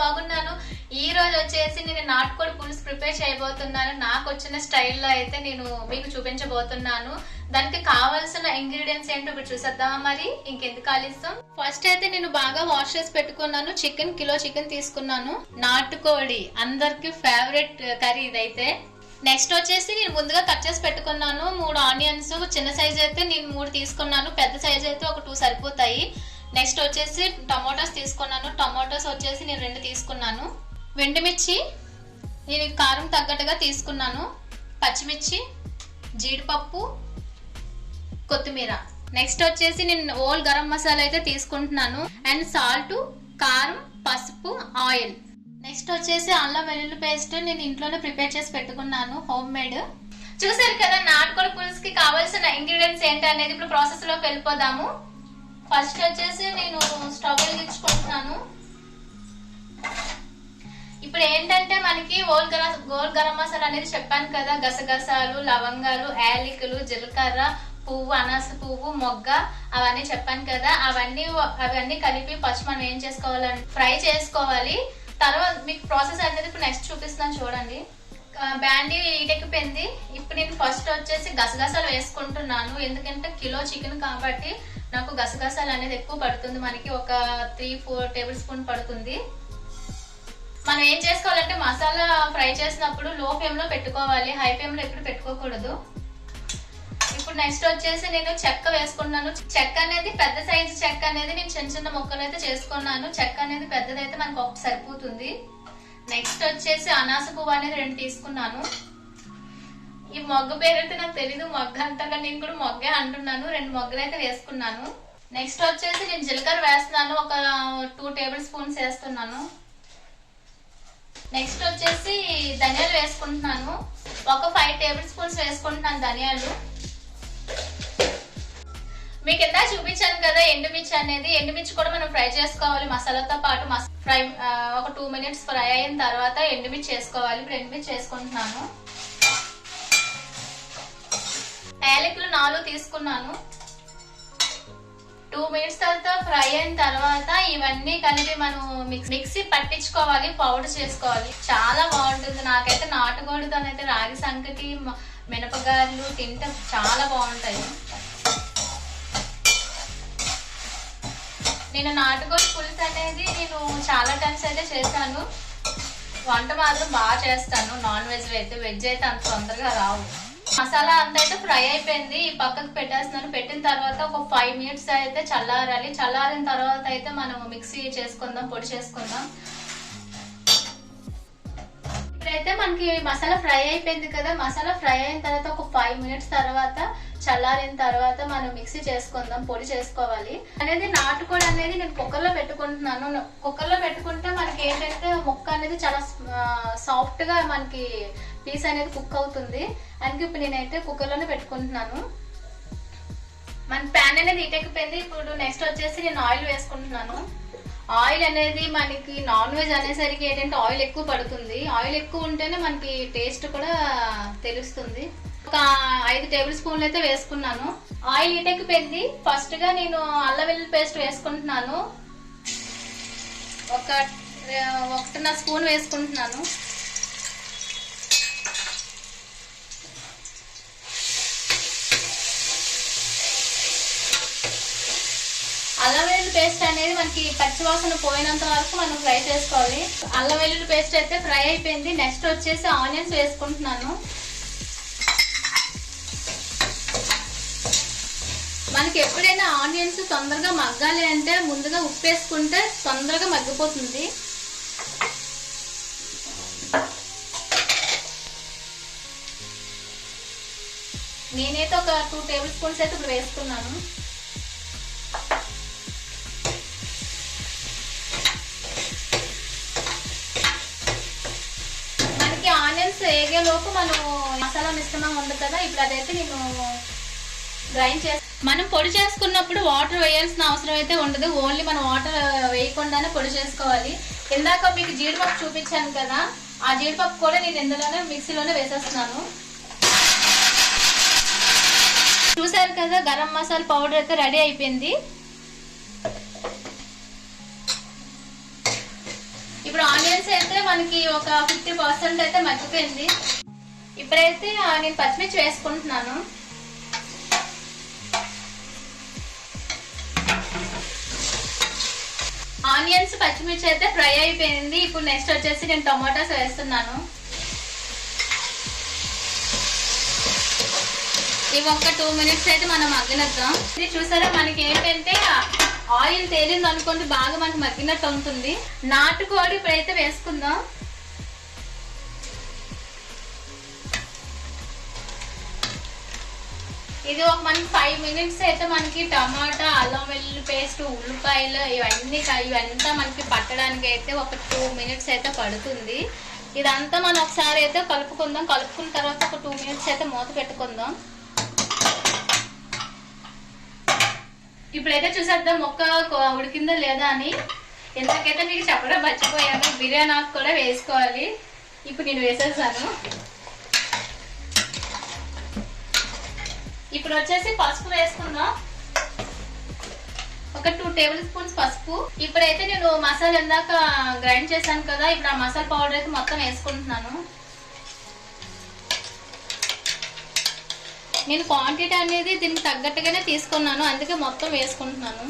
బాగున్నాను. ఈ రోజు వచ్చేసి నేను నాటుకోడి పులుసు ప్రిపేర్ చేయబోతున్నాను. నాకు వచ్చిన స్టైల్లో అయితే నేను మీకు చూపించబోతున్నాను. దానికి కావాల్సిన ఇంగ్రీడియంట్స్ ఏంటో ఇప్పుడు చూసేద్దామా? మరి ఇంకెందుకు ఆలస్యం, ఫస్ట్ అయితే నేను బాగా వాష్ చేసి పెట్టుకున్నాను. కిలో చికెన్ తీసుకున్నాను. నాటుకోడి అందరికి ఫేవరెట్ కర్రీ ఇదైతే. నెక్స్ట్ వచ్చేసి నేను ముందుగా కట్ చేసి పెట్టుకున్నాను 3 ఆనియన్స్. చిన్న సైజ్ అయితే నేను 3 తీసుకున్నాను, పెద్ద సైజ్ అయితే ఒక 2 సరిపోతాయి. నెక్స్ట్ వచ్చేసి టమోటాస్ తీసుకున్నాను. టమోటాస్ వచ్చేసి నేను 2 తీసుకున్నాను. వెండిమిర్చి నేను కారం తగ్గట్టుగా తీసుకున్నాను. పచ్చిమిర్చి, జీడిపప్పు, కొత్తిమీర. నెక్స్ట్ వచ్చేసి నేను ఓల్ గరం మసాలా అయితే తీసుకుంటున్నాను. అండ్ సాల్ట్, కారం, పసుపు, ఆయిల్. నెక్స్ట్ వచ్చేసి అల్లం వెల్లుల్లి పేస్ట్ నేను ఇంట్లోనే ప్రిపేర్ చేసి పెట్టుకున్నాను, హోమ్ మేడ్. చూసారు కదా నాటుకోడి పులుసుకి కావాల్సిన ఇంగ్రీడియంట్స్ ఏంటి అనేది. ఇప్పుడు ప్రాసెస్ లోకి వెళ్ళిపోదాము. ఫస్ట్ వచ్చేసి నేను స్టవ్ వెలిగించుకుంటున్నాను. ఇప్పుడు ఏంటంటే మనకి గోల్ గరం మసాలా అనేది చెప్పాను కదా, గసగసాలు, లవంగాలు, యాలకులు, జీలకర్ర, పువ్వు, అనాస పువ్వు, మొగ్గ, అవన్నీ చెప్పాను కదా. అవన్నీ కలిపి ఫస్ట్ మనం ఏం చేసుకోవాలంటే ఫ్రై చేసుకోవాలి. తర్వాత మీకు ప్రాసెస్ అనేది ఇప్పుడు నెక్స్ట్ చూపిస్తాను చూడండి. బ్యాండీ ఈటెక్కిపోయింది. ఇప్పుడు నేను ఫస్ట్ వచ్చేసి గసగసాలు వేసుకుంటున్నాను. ఎందుకంటే కిలో చికెన్ కాబట్టి నాకు గసగసాలు అనేది ఎక్కువ పడుతుంది. మనకి ఒక 3-4 టేబుల్ స్పూన్ పడుతుంది. మనం ఏం చేసుకోవాలంటే మసాలా ఫ్రై చేసినప్పుడు లో ఫ్లేమ్ లో పెట్టుకోవాలి, హై ఫ్లేమ్ లో ఎప్పుడు పెట్టుకోకూడదు. ఇప్పుడు నెక్స్ట్ వచ్చేసి నేను చెక్క వేసుకున్నాను. చెక్క అనేది పెద్ద సైజు చెక్క అనేది నేను చిన్న చిన్న ముక్కలు అయితే చేసుకున్నాను. చెక్క అనేది పెద్దదైతే మనకు ఒకటి సరిపోతుంది. నెక్స్ట్ వచ్చేసి అనాస పువ్వు అనేది 2 తీసుకున్నాను. ఈ మొగ్గ పేరు అయితే నాకు తెలీదు, మొగ్గ అంటారు, నేను కూడా మొగ్గే అంటున్నాను. 2 మొగ్గలు అయితే వేసుకున్నాను. నెక్స్ట్ వచ్చేసి నేను జీలకర్ర వేస్తున్నాను, ఒక 2 టేబుల్ స్పూన్స్ వేస్తున్నాను. నెక్స్ట్ వచ్చేసి ధనియాలు వేసుకుంటున్నాను, ఒక 5 టేబుల్ స్పూన్స్ వేసుకుంటున్నాను ధనియాలు. మీకు ఎంత చూపించాను కదా ఎండుమిర్చి అనేది. ఎండుమిర్చి కూడా మనం ఫ్రై చేసుకోవాలి మసాలాతో పాటు. ఫ్రై ఒక 2 మినిట్స్ ఫ్రై అయిన తర్వాత ఎండుమిర్చి చేసుకోవాలి. ఇప్పుడు ఎండుమిర్చి చేసుకుంటున్నాను. యాలకులు 4 తీసుకున్నాను. 2 మినిట్స్ తర్వాత ఫ్రై అయిన తర్వాత ఇవన్నీ కలిపి మనం మిక్సీ పట్టించుకోవాలి, పౌడర్ చేసుకోవాలి. చాలా బాగుంటుంది. నాకైతే నాటుకోడితోనైతే రాగి సంకటి, మినపగారెలు తింటే చాలా బాగుంటాయి. నేను నాటుకోడి పులుసు అనేది నేను చాలా టైమ్స్ అయితే చేశాను. వంట మాత్రం బాగా చేస్తాను. నాన్ వెజ్ అయితే, వెజ్ అయితే అంత తొందరగా రావు. మసాలా అంతా అయితే ఫ్రై అయిపోయింది. ఈ పక్కకు పెట్టేస్తున్నాను. పెట్టిన తర్వాత ఒక 5 మినిట్స్ అయితే చల్లారాలి. చల్లారిన తర్వాత అయితే మనం మిక్సీ చేసుకుందాం, పొడి చేసుకుందాం. ఇప్పుడైతే మనకి మసాలా ఫ్రై అయిపోయింది కదా. మసాలా ఫ్రై అయిన తర్వాత ఒక 5 మినిట్స్ తర్వాత చల్లారిన తర్వాత మనం మిక్సీ చేసుకుందాం, పొడి చేసుకోవాలి. అనేది నాటుకోడి అనేది నేను కుక్కర్లో పెట్టుకుంటున్నాను. కుక్కర్లో పెట్టుకుంటే మనకి ఏంటంటే ముక్క అనేది చాలా సాఫ్ట్ గా మనకి పీస్ అనేది కుక్ అవుతుంది. అందుకే ఇప్పుడు నేనైతే కుక్కర్లోనే పెట్టుకుంటున్నాను. మన ప్యాన్ అనేది ఇటెక్కిపోయింది. ఇప్పుడు నెక్స్ట్ వచ్చేసి నేను ఆయిల్ వేసుకుంటున్నాను. ఆయిల్ అనేది మనకి నాన్ వెజ్ అనేసరికి ఏంటంటే ఆయిల్ ఎక్కువ పడుతుంది. ఆయిల్ ఎక్కువ ఉంటేనే మనకి టేస్ట్ కూడా తెలుస్తుంది. ఒక 5 టేబుల్ స్పూన్లు అయితే వేసుకున్నాను. ఆయిల్ ఇటెక్కిపోయింది. ఫస్ట్ గా నేను అల్లం వెల్లుల్లి పేస్ట్ వేసుకుంటున్నాను. ఒక 1.5 స్పూన్ వేసుకుంటున్నాను. అల్లం వెల్లుల్లి పేస్ట్ అనేది మనకి పచ్చివాసన పోయినంత వరకు మనం ఫ్రై చేసుకోవాలి. అల్లం వెల్లుల్లి పేస్ట్ అయితే ఫ్రై అయిపోయింది. నెక్స్ట్ వచ్చేసి ఆనియన్స్ వేసుకుంటున్నాను. మనకి ఎప్పుడైనా ఆనియన్స్ తొందరగా మగ్గాలి అంటే ముందుగా ఉప్పు వేసుకుంటే తొందరగా మగ్గిపోతుంది. నేనైతే ఒక 2 టేబుల్ స్పూన్స్ అయితే ఇప్పుడు వేసుకున్నాను. మనకి ఆనియన్స్ వేగే లోపు మనం మసాలా మిశ్రమం ఉంది కదా, ఇప్పుడు అదైతే నేను గ్రైండ్ చేసి మనం పొడి చేసుకున్నప్పుడు వాటర్ వేయాల్సిన అవసరం అయితే ఉండదు. ఓన్లీ మనం వాటర్ వేయకుండానే పొడి చేసుకోవాలి. ఇందాక మీకు జీడిపప్పు చూపించాను కదా, ఆ జీడిపప్పు కూడా నేను ఇందులోనే మిక్సీలోనే వేసేస్తున్నాను. చూసారు కదా గరం మసాలా పౌడర్ అయితే రెడీ అయిపోయింది. ఇప్పుడు ఆనియన్స్ అయితే మనకి ఒక 50% అయితే మగ్గిపోయింది. ఇప్పుడైతే నేను పచ్చిమిర్చి వేసుకుంటున్నాను. ఆనియన్స్ పచ్చిమిర్చి అయితే ఫ్రై అయిపోయింది. ఇప్పుడు నెక్స్ట్ వచ్చేసి నేను టొమాటోస్ వేస్తున్నాను. ఇవి ఒక 2 మినిట్స్ అయితే మనం మగ్గనిద్దాం. ఇది చూసారా మనకి ఏంటంటే ఆయిల్ తేలింది అనుకోండి, బాగా మనకి మగ్గినట్టు ఉంటుంది. నాటుకోడి ఇప్పుడైతే వేసుకుందాం. ఇది ఒక మనకి 5 మినిట్స్ అయితే మనకి టమాటా, అల్లం వెల్లుల్లి పేస్ట్, ఉల్లిపాయలు ఇవంతా మనకి పట్టడానికి అయితే ఒక 2 మినిట్స్ అయితే పడుతుంది. ఇదంతా మనం ఒకసారి అయితే కలుపుకుందాం. కలుపుకున్న తర్వాత ఒక 2 మినిట్స్ అయితే మూత పెట్టుకుందాం. ఇప్పుడైతే చూసేద్దాం మొక్క ఉడికిందా లేదా అని. ఎందుకైతే మీకు చెప్పడం మర్చిపోయాను, బిర్యానీ ఆకు కూడా వేసుకోవాలి. ఇప్పుడు నేను వేసేసాను. ఇప్పుడు వచ్చేసి పసుపు వేసుకుందాం. ఒక 2 టేబుల్ స్పూన్స్ పసుపు. ఇప్పుడైతే నేను మసాలా ఇందాక గ్రైండ్ చేశాను కదా, ఇప్పుడు ఆ మసాలా పౌడర్ అయితే మొత్తం వేసుకుంటున్నాను. నేను క్వాంటిటీ అనేది దీనికి తగ్గట్టుగానే తీసుకున్నాను, అందుకే మొత్తం వేసుకుంటున్నాను.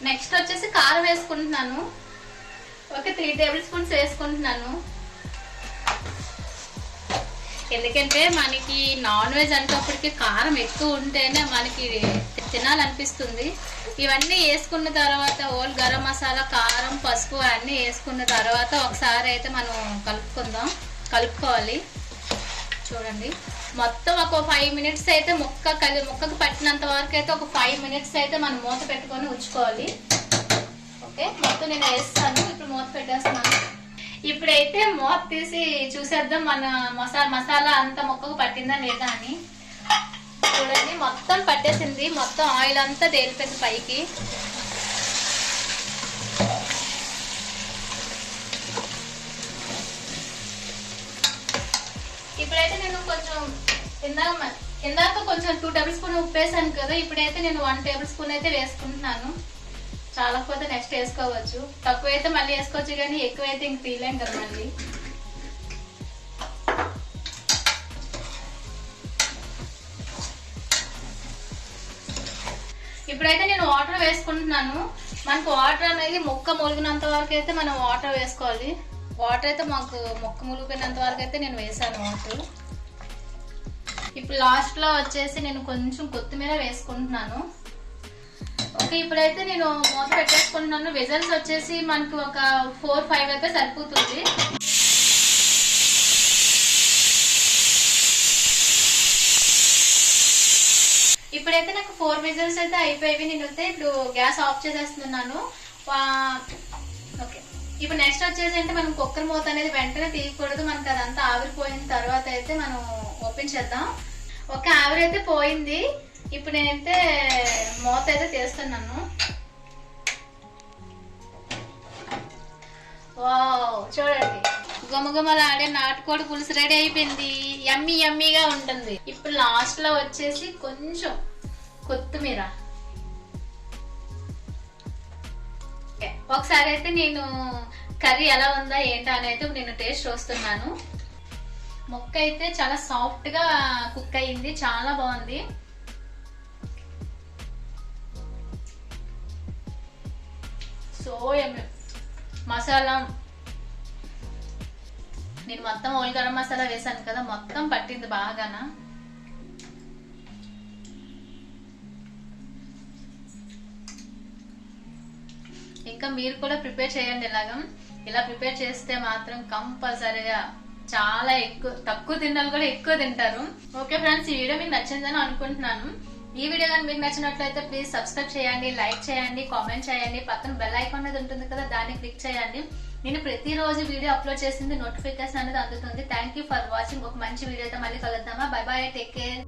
నెక్స్ట్ వచ్చేసి కారం వేసుకుంటున్నాను. ఒక 3 టేబుల్ స్పూన్స్ వేసుకుంటున్నాను. ఎందుకంటే మనకి నాన్ వెజ్ అంటేప్పటికి కారం ఎక్కువ ఉంటేనే మనకి తినాలనిపిస్తుంది. ఇవన్నీ వేసుకున్న తర్వాత ఓల్ గరం మసాలా, కారం, పసుపు అన్నీ వేసుకున్న తర్వాత ఒకసారి అయితే మనం కలుపుకోవాలి. చూడండి మొత్తం ఒక 5 మినిట్స్ అయితే ముక్కకు పట్టినంత వరకు అయితే ఒక 5 మినిట్స్ అయితే మనం మూత పెట్టుకొని ఉంచుకోవాలి. ఓకే, మొత్తం నేను వేస్తాను. ఇప్పుడు మూత పెట్టేస్తున్నాను. ఇప్పుడైతే మూత తీసి చూసేద్దాం మన మసాలా అంతా ముక్కకు పట్టిందా లేదా అని. చూడండి మొత్తం పట్టేసింది, మొత్తం ఆయిల్ అంతా తేలిపోయింది పైకి. ఇప్పుడైతే నేను కొంచెం ఇందాక కొంచెం 2 టేబుల్ స్పూన్ ఉప్పు వేసాను కదా, ఇప్పుడైతే నేను 1 టేబుల్ స్పూన్ అయితే వేసుకుంటున్నాను. చాలకపోతే నెక్స్ట్ వేసుకోవచ్చు, తక్కువ అయితే మళ్ళీ వేసుకోవచ్చు, కానీ ఎక్కువైతే ఇంక తీయలేం కదా మళ్ళీ. ఇప్పుడైతే నేను వాటర్ వేసుకుంటున్నాను. మనకు వాటర్ అనేది ముక్క ములిగినంత వరకు అయితే మనం వాటర్ వేసుకోవాలి. వాటర్ అయితే మాకు మొక్క ములిగిపోయినంత వరకు అయితే నేను వేసాను వాటర్. ఇప్పుడు లాస్ట్ లో వచ్చేసి నేను కొంచెం కొత్తిమీర వేసుకుంటున్నాను. ఓకే, ఇప్పుడైతే నేను మూత పెట్టేసుకుంటున్నాను. విజిల్స్ వచ్చేసి మనకు ఒక 4-5 అయితే సరిపోతుంది. ఇప్పుడైతే నాకు 4 విజిల్స్ అయితే అయిపోయి నేనైతే ఇప్పుడు గ్యాస్ ఆఫ్ చేసేస్తున్నాను. ఓకే, ఇప్పుడు నెక్స్ట్ వచ్చేసి అంటే మనం కుక్కర్ మూత అనేది వెంటనే తీయకూడదు. మనకి అదంతా ఆవిరిపోయిన తర్వాత అయితే మనం ఓపెన్ చేద్దాం. ఒక ఆవిరి అయితే పోయింది. ఇప్పుడు నేనైతే మూత అయితే తీస్తున్నాను. వావ్, చూడండి గుమగుమలాడే నాటుకోడి పులుసు రెడీ అయిపోయింది. యమ్మీ యమ్మీగా ఉంటుంది. ఇప్పుడు లాస్ట్ లో వచ్చేసి కొంచెం కొత్తిమీర. ఒకసారి అయితే నేను కర్రీ ఎలా ఉందా ఏంటా అని అయితే నేను టేస్ట్ చూస్తున్నాను. ముక్క అయితే చాలా సాఫ్ట్ గా కుక్ అయింది, చాలా బాగుంది. సో మసాలా నేను మొత్తం ఓల్ గరం మసాలా వేసాను కదా, మొత్తం పట్టింది బాగానా. ఇంకా మీరు కూడా ప్రిపేర్ చేయండి. ఇలా ప్రిపేర్ చేస్తే మాత్రం కంపల్సరీగా చాలా తక్కువ తిన్నాను కూడా ఎక్కువ తింటారు. ఓకే ఫ్రెండ్స్, ఈ వీడియో మీకు నచ్చిందని అనుకుంటున్నాను. ఈ వీడియో కానీ మీకు నచ్చినట్లయితే ప్లీజ్ సబ్స్క్రైబ్ చేయండి, లైక్ చేయండి, కామెంట్ చేయండి. పక్కన బెల్ ఐకాన్ అనేది ఉంటుంది కదా, దాన్ని క్లిక్ చేయండి. నేను ప్రతిరోజు వీడియో అప్లోడ్ చేసింది నోటిఫికేషన్ అనేది అందుతుంది. Thank you for watching. ఒక మంచి వీడియోతో మళ్ళీ కలుద్దామా. Bye bye, take care.